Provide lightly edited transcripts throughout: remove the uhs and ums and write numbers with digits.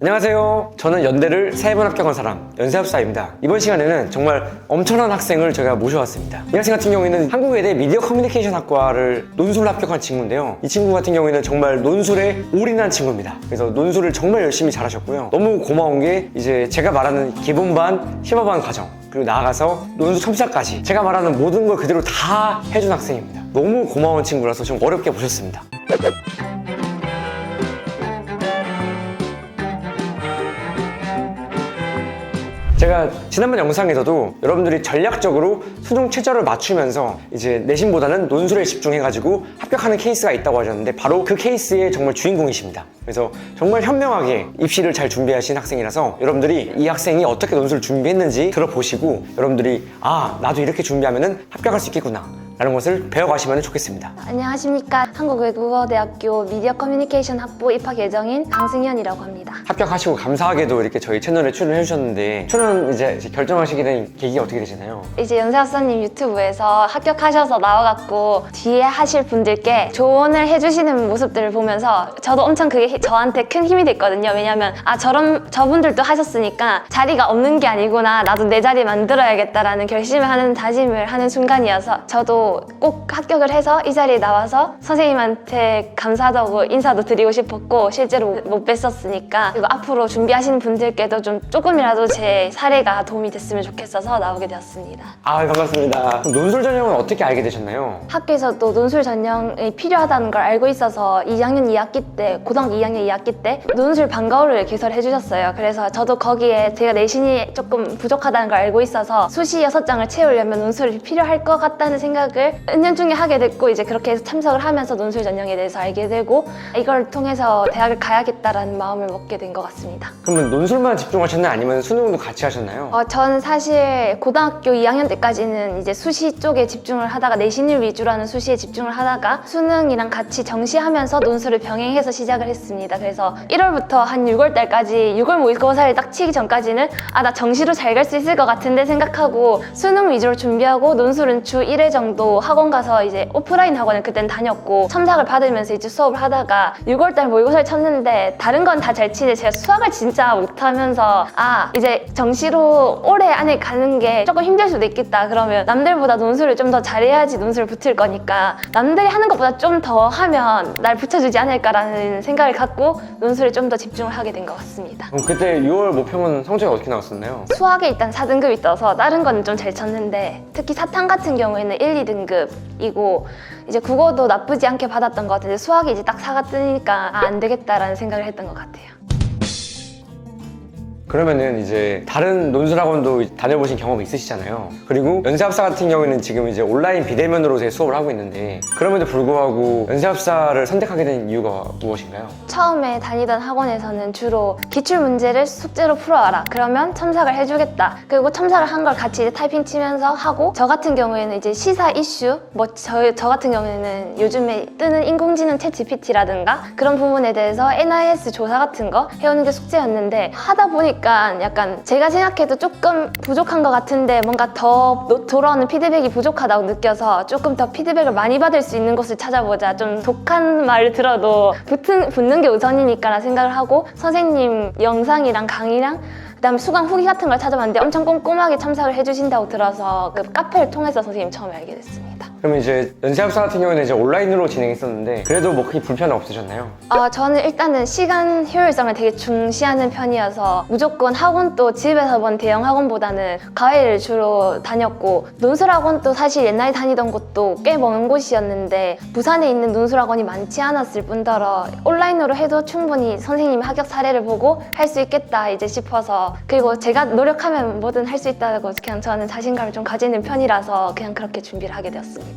안녕하세요. 저는 연대를 3번 합격한 사람 연세합사입니다. 이번 시간에는 정말 엄청난 학생을 제가 모셔왔습니다. 이 학생 같은 경우에는 한국외대 미디어 커뮤니케이션 학과를 논술로 합격한 친구인데요. 이 친구 같은 경우에는 정말 논술에 올인한 친구입니다. 그래서 논술을 정말 열심히 잘하셨고요. 너무 고마운 게 이제 제가 말하는 기본반, 심화반 과정 그리고 나아가서 논술 첨삭까지 제가 말하는 모든 걸 그대로 다 해준 학생입니다. 너무 고마운 친구라서 좀 어렵게 모셨습니다. 제가 지난번 영상에서도 여러분들이 전략적으로 수능 최저를 맞추면서 이제 내신보다는 논술에 집중해가지고 합격하는 케이스가 있다고 하셨는데 바로 그 케이스의 정말 주인공이십니다. 그래서 정말 현명하게 입시를 잘 준비하신 학생이라서 여러분들이 이 학생이 어떻게 논술을 준비했는지 들어보시고 여러분들이 나도 이렇게 준비하면 합격할 수 있겠구나 라는 것을 배워가시면 좋겠습니다. 안녕하십니까. 한국외국어대학교 미디어 커뮤니케이션 학부 입학 예정인 강승현이라고 합니다. 합격하시고 감사하게도 이렇게 저희 채널에 출연해 주셨는데 출연 이제 결정하시게 된 계기가 어떻게 되시나요? 이제 연세학사님 유튜브에서 합격하셔서 나와갖고 뒤에 하실 분들께 조언을 해주시는 모습들을 보면서 저도 엄청 그게 저한테 큰 힘이 됐거든요. 왜냐면 저분들도 하셨으니까 자리가 없는 게 아니구나, 나도 내 자리 만들어야겠다라는 결심을 하는 다짐을 하는 순간이어서 저도 꼭 합격을 해서 이 자리에 나와서 선생님한테 감사하다고 인사도 드리고 싶었고 실제로 못 뵀었으니까, 그리고 앞으로 준비하시는 분들께도 좀 조금이라도 제 사례가 도움이 됐으면 좋겠어서 나오게 되었습니다. 반갑습니다. 그럼 논술 전형은 어떻게 알게 되셨나요? 학교에서도 논술 전형이 필요하다는 걸 알고 있어서 2학년 2학기 때, 고등학교 2학년 2학기 때 논술 방과후를 개설해 주셨어요. 그래서 저도 거기에 제가 내신이 조금 부족하다는 걸 알고 있어서 수시 6장을 채우려면 논술이 필요할 것 같다는 생각을 은연중에 하게 됐고, 이제 그렇게 해서 참석을 하면서 논술 전형에 대해서 알게 되고 이걸 통해서 대학을 가야겠다라는 마음을 먹게 된 것 같습니다. 그러면 논술만 집중하셨나요? 아니면 수능도 같이 하셨나요? 저는 사실 고등학교 2학년 때까지는 이제 수시 쪽에 집중을 하다가 내신을 위주로 하는 수시에 집중을 하다가 수능이랑 같이 정시하면서 논술을 병행해서 시작을 했습니다. 그래서 1월부터 한 6월 달까지 6월 모의고사를 딱 치기 전까지는 나 정시로 잘 갈 수 있을 것 같은데 생각하고 수능 위주로 준비하고 논술은 주 1회 정도 학원 가서 이제 오프라인 학원을 그땐 다녔고 첨삭을 받으면서 이제 수업을 하다가 6월 달 모의고사를 쳤는데 다른 건 다 잘 치는데 제가 수학을 진짜 못하면서 이제 정시로 올해 안에 가는 게 조금 힘들 수도 있겠다. 그러면 남들보다 논술을 좀 더 잘해야지 논술을 붙을 거니까 남들이 하는 것보다 좀 더 하면 날 붙여주지 않을까라는 생각을 갖고 논술에 좀 더 집중을 하게 된 것 같습니다. 그럼 그때 6월 모평은 성적이 어떻게 나왔었나요? 수학에 일단 4등급이 떠서 다른 건 좀 잘 쳤는데 특히 사탐 같은 경우에는 1, 2등급이고 이제 국어도 나쁘지 않게 받았던 것 같은데 수학이 이제 딱 4가 뜨니까 안 되겠다라는 생각을 했던 것 같아요. 그러면은 이제 다른 논술학원도 다녀보신 경험이 있으시잖아요. 그리고 연세합사 같은 경우에는 지금 이제 온라인 비대면으로 제 수업을 하고 있는데 그럼에도 불구하고 연세합사를 선택하게 된 이유가 무엇인가요? 처음에 다니던 학원에서는 주로 기출문제를 숙제로 풀어와라, 그러면 첨삭을 해주겠다, 그리고 첨삭을 한 걸 같이 이제 타이핑 치면서 하고, 저 같은 경우에는 이제 시사 이슈, 저 같은 경우에는 요즘에 뜨는 인공지능 챗 GPT라든가 그런 부분에 대해서 NIS 조사 같은 거 해오는 게 숙제였는데 하다 보니까 약간 제가 생각해도 조금 부족한 것 같은데 뭔가 더 돌아오는 피드백이 부족하다고 느껴서 조금 더 피드백을 많이 받을 수 있는 곳을 찾아보자, 좀 독한 말을 들어도 붙는 게 우선이니까 생각을 하고 선생님 영상이랑 강의랑 그다음에 수강 후기 같은 걸 찾아봤는데 엄청 꼼꼼하게 첨삭을 해주신다고 들어서 그 카페를 통해서 선생님 처음에 알게 됐습니다. 그러면 이제 연세합사 같은 경우에는 이제 온라인으로 진행했었는데 그래도 뭐 크게 불편은 없으셨나요? 저는 일단은 시간 효율성을 되게 중시하는 편이어서 무조건 학원도 집에서 본 대형 학원보다는 과외를 주로 다녔고, 논술학원도 사실 옛날에 다니던 곳도 꽤 먼 곳이었는데 부산에 있는 논술학원이 많지 않았을 뿐더러 온라인으로 해도 충분히 선생님 합격 사례를 보고 할 수 있겠다 이제 싶어서, 그리고 제가 노력하면 뭐든 할 수 있다고 그냥 저는 자신감을 좀 가지는 편이라서 그냥 그렇게 준비를 하게 되었습니다.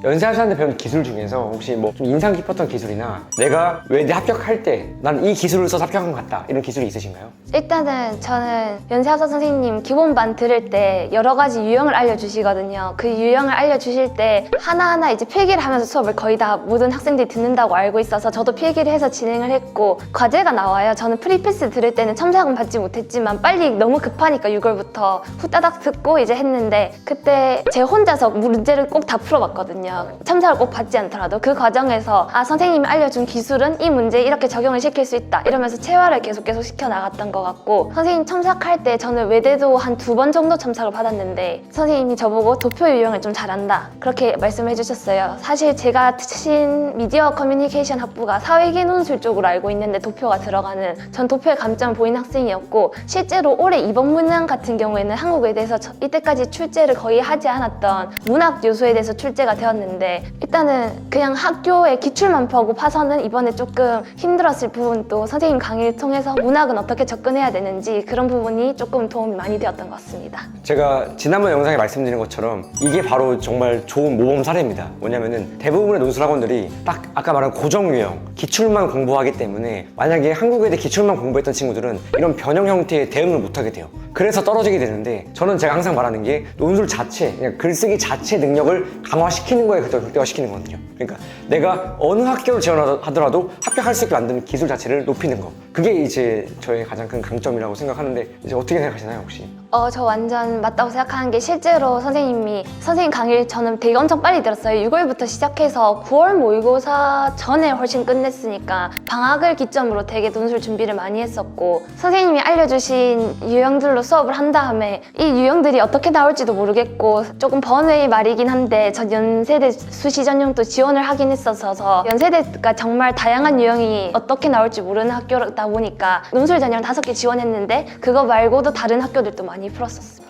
연세합사한테 배운 기술 중에서 혹시 뭐 좀 인상 깊었던 기술이나 내가 외대 합격할 때 난 이 기술을 써서 합격한 것 같다 이런 기술이 있으신가요? 일단은 저는 연세합사 선생님 기본반 들을 때 여러 가지 유형을 알려주시거든요. 그 유형을 알려주실 때 하나하나 이제 필기를 하면서 수업을 거의 다 모든 학생들이 듣는다고 알고 있어서 저도 필기를 해서 진행을 했고, 과제가 나와요. 저는 프리패스 들을 때는 첨삭은 받지 못했지만 빨리 너무 급하니까 6월부터 후다닥 듣고 이제 했는데 그때 제 혼자서 문제를 꼭 다 풀어봤거든요. 있잖아요. 첨삭을 꼭 받지 않더라도 그 과정에서 선생님이 알려준 기술은 이 문제에 이렇게 적용을 시킬 수 있다 이러면서 체화를 계속 시켜 나갔던 것 같고, 선생님 첨삭할 때 저는 외대도 한 2번 정도 첨삭을 받았는데 선생님이 저보고 도표 유형을 좀 잘한다 그렇게 말씀을 해주셨어요. 사실 제가 친 미디어 커뮤니케이션 학부가 사회계 논술 쪽으로 알고 있는데 도표가 들어가는, 전 도표의 감점을 보인 학생이었고, 실제로 올해 이번 문항 같은 경우에는 한국에 대해서 이때까지 출제를 거의 하지 않았던 문학 요소에 대해서 출제가 되었는데, 일단은 그냥 학교의 기출만 파고파서는 이번에 조금 힘들었을 부분도 선생님 강의를 통해서 문학은 어떻게 접근해야 되는지 그런 부분이 조금 도움이 많이 되었던 것 같습니다. 제가 지난번 영상에 말씀드린 것처럼 이게 바로 정말 좋은 모범 사례입니다. 뭐냐면은 대부분의 논술학원들이 딱 아까 말한 고정 유형, 기출만 공부하기 때문에 만약에 한국외대 기출만 공부했던 친구들은 이런 변형 형태의 대응을 못하게 돼요. 그래서 떨어지게 되는데, 저는 제가 항상 말하는 게 논술 자체, 그냥 글쓰기 자체 능력을 강화시키는 거에 극대화시키는 거거든요. 그러니까 내가 어느 학교를 지원하더라도 합격할 수 있게 만드는 기술 자체를 높이는 거, 그게 이제 저의 가장 큰 강점이라고 생각하는데, 이제 어떻게 생각하시나요 혹시? 저 완전 맞다고 생각하는 게, 실제로 선생님 강의를 저는 되게 엄청 빨리 들었어요. 6월부터 시작해서 9월 모의고사 전에 훨씬 끝냈으니까 방학을 기점으로 되게 논술 준비를 많이 했었고, 선생님이 알려주신 유형들로 수업을 한 다음에 이 유형들이 어떻게 나올지도 모르겠고, 조금 번외의 말이긴 한데 전 연세대 수시 전형도 지원을 하긴 했었어서 연세대가 정말 다양한 유형이 어떻게 나올지 모르는 학교다 보니까 논술 전형 5개 지원했는데 그거 말고도 다른 학교들도 많이 풀었었습니다.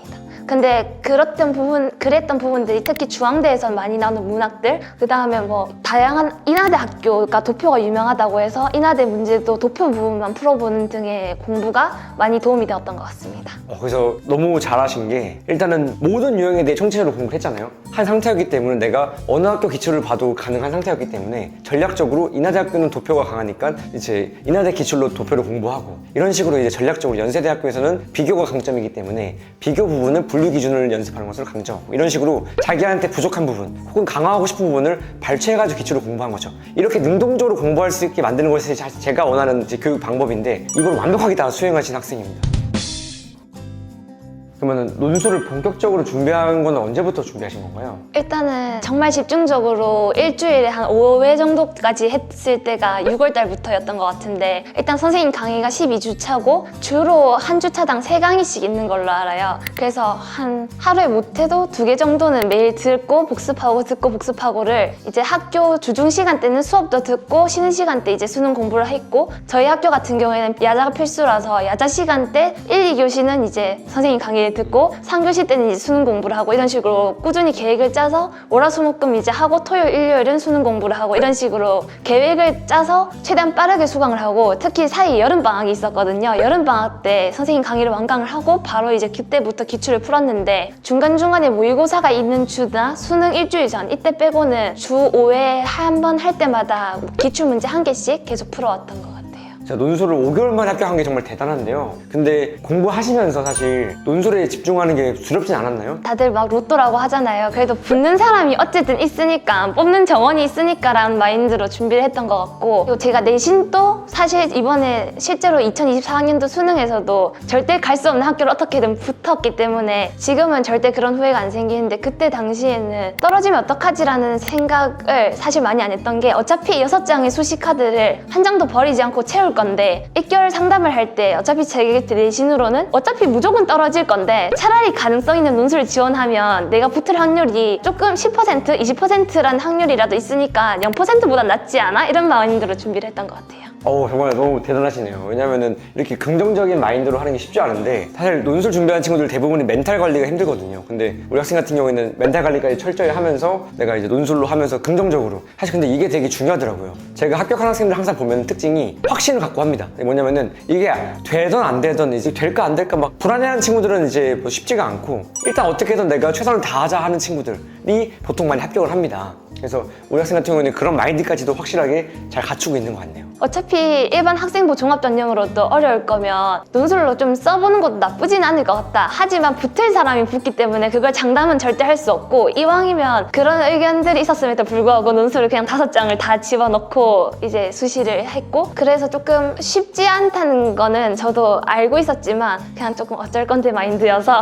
근데 그랬던 부분들이 특히 중앙대에서 많이 나오는 문학들, 그 다음에 뭐 다양한 인하대 학교가 도표가 유명하다고 해서 인하대 문제도 도표 부분만 풀어보는 등의 공부가 많이 도움이 되었던 것 같습니다. 그래서 너무 잘하신 게, 일단은 모든 유형에 대해 총체적으로 공부를 했잖아요. 한 상태였기 때문에 내가 어느 학교 기출을 봐도 가능한 상태였기 때문에 전략적으로 인하대 학교는 도표가 강하니까 이제 인하대 기출로 도표를 공부하고, 이런 식으로 이제 전략적으로 연세대 학교에서는 비교가 강점이기 때문에 비교 부분을 분류 기준을 연습하는 것을 강조하고, 이런 식으로 자기한테 부족한 부분 혹은 강화하고 싶은 부분을 발췌해가지고 기출을 공부한 거죠. 이렇게 능동적으로 공부할 수 있게 만드는 것이 제가 원하는 이제 교육 방법인데, 이걸 완벽하게 다 수행하신 학생입니다. 그러면 논술을 본격적으로 준비한 건 언제부터 준비하신 건가요? 일단은 정말 집중적으로 일주일에 한 5회 정도까지 했을 때가 6월 달부터였던 것 같은데, 일단 선생님 강의가 12주 차고 주로 한 주차당 3강의씩 있는 걸로 알아요. 그래서 하루에 못해도 2개 정도는 매일 듣고 복습하고 듣고 복습하고를, 이제 학교 주중 시간 때는 수업도 듣고 쉬는 시간 때 이제 수능 공부를 했고, 저희 학교 같은 경우에는 야자가 필수라서 야자 시간 때 1, 2교시는 이제 선생님 강의 듣고 3교시 때는 이제 수능 공부를 하고, 이런 식으로 꾸준히 계획을 짜서 월화수목금 이제 하고 토요일 일요일은 수능 공부를 하고, 이런 식으로 계획을 짜서 최대한 빠르게 수강을 하고, 특히 사이에 여름방학이 있었거든요. 여름방학 때 선생님 강의를 완강을 하고 바로 이제 그때부터 기출을 풀었는데, 중간중간에 모의고사가 있는 주나 수능 일주일 전 이때 빼고는 주 5회 한 번 할 때마다 기출문제 1개씩 계속 풀어왔던 것 같아요. 제가 논술을 5개월 만에 합격한 게 정말 대단한데요. 근데 공부하시면서 사실 논술에 집중하는 게 두렵진 않았나요? 다들 막 로또라고 하잖아요. 그래도 붙는 사람이 어쨌든 있으니까, 뽑는 정원이 있으니까 라는 마인드로 준비를 했던 것 같고, 그리고 제가 내신도 사실 이번에 실제로 2024학년도 수능에서도 절대 갈 수 없는 학교를 어떻게든 붙었기 때문에 지금은 절대 그런 후회가 안 생기는데, 그때 당시에는 떨어지면 어떡하지라는 생각을 사실 많이 안 했던 게, 어차피 6장의 수시 카드를 한 장도 버리지 않고 채울 건데, 1개월 상담을 할 때 어차피 제 내신으로는 어차피 무조건 떨어질 건데 차라리 가능성 있는 논술을 지원하면 내가 붙을 확률이 조금 10%, 20%라는 확률이라도 있으니까 0%보다 낫지 않아? 이런 마인드로 준비를 했던 것 같아요. 정말 너무 대단하시네요. 왜냐면은 이렇게 긍정적인 마인드로 하는 게 쉽지 않은데, 사실 논술 준비하는 친구들 대부분이 멘탈 관리가 힘들거든요. 근데 우리 학생 같은 경우에는 멘탈 관리까지 철저히 하면서 내가 이제 논술로 하면서 긍정적으로, 사실 근데 이게 되게 중요하더라고요. 제가 합격한 학생들 항상 보면 특징이 확신을 갖고 합니다. 뭐냐면은 이게 되든 안 되든 이제 될까 안 될까 막 불안해하는 친구들은 이제 뭐 쉽지가 않고, 일단 어떻게든 내가 최선을 다하자 하는 친구들이 보통 많이 합격을 합니다. 그래서 우리 학생 같은 경우는 그런 마인드까지도 확실하게 잘 갖추고 있는 것 같네요. 어차피 일반 학생부 종합전형으로도 어려울 거면 논술로 좀 써보는 것도 나쁘진 않을 것 같다. 하지만 붙을 사람이 붙기 때문에 그걸 장담은 절대 할 수 없고, 이왕이면 그런 의견들이 있었음에도 불구하고 논술을 그냥 5장을 다 집어넣고 이제 수시를 했고, 그래서 조금 쉽지 않다는 거는 저도 알고 있었지만 그냥 조금 어쩔 건데 마인드여서